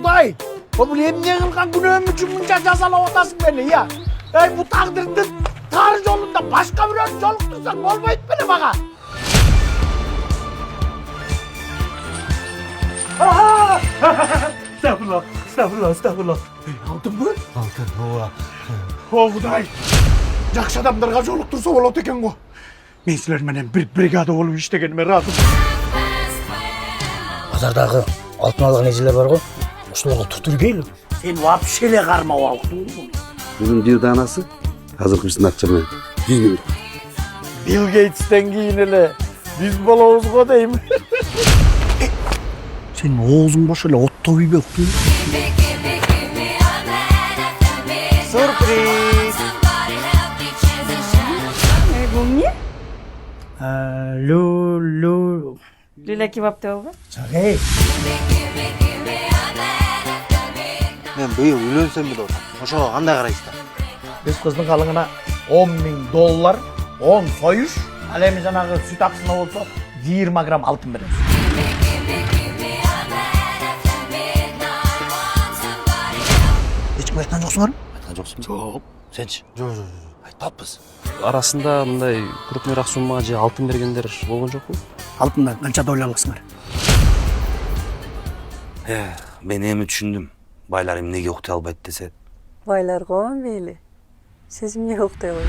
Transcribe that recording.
Құдай, бұл емне қылған күнәм үшін мұнша жазалап отасың мені, я? Bu taqdirni tar yo'lunda boshqa birovni yo'liqtirsang bo'lmaydi meni maga. Estağfurullah. Aldınmı? Altın, ova. O Xuday. Жақсы адамдарға жолықтырса болады екен ғой. Мен сілерменен бір бригада болып іштегеніме разым. Базардағы алтын алған ежелер бар ғой. Осыларға тұтыр кейлі. Сен вообще қармау алықтың ғой. Бүгін дирді анасы, қазір күрсін ақшамен 100 000. Билл Гейтстен кейін елі біз болауыз ғой деймін. Сен оғызың бош еле отто үйбе өқтің. Сюрприз! Bu ne? Lulu. Lüle kebap tavuk. Çağay. Мен биыл үйлөнсем бе отам. Ошоға қандай қарайсыздар? Біз қыздың қалыңына $10,000, 10 soyuş, әлемі жаңағы süt ақысына болса 20 грамм алтын береміз. Ешкім айтқан жоқсың арым? Айтқан жоқсың? Жоқ. Сенші? Жоқ. Айтпаппыз. Арасында мындай крупныйраак суммага же алтын бергендер болгон жокпу? Алтындан қанша доля аласыңар? Мен эми түшүндүм. Байлар эмнеге уктай албайт десе. Baylar kovan böyle. Siz mi yok diyorlar?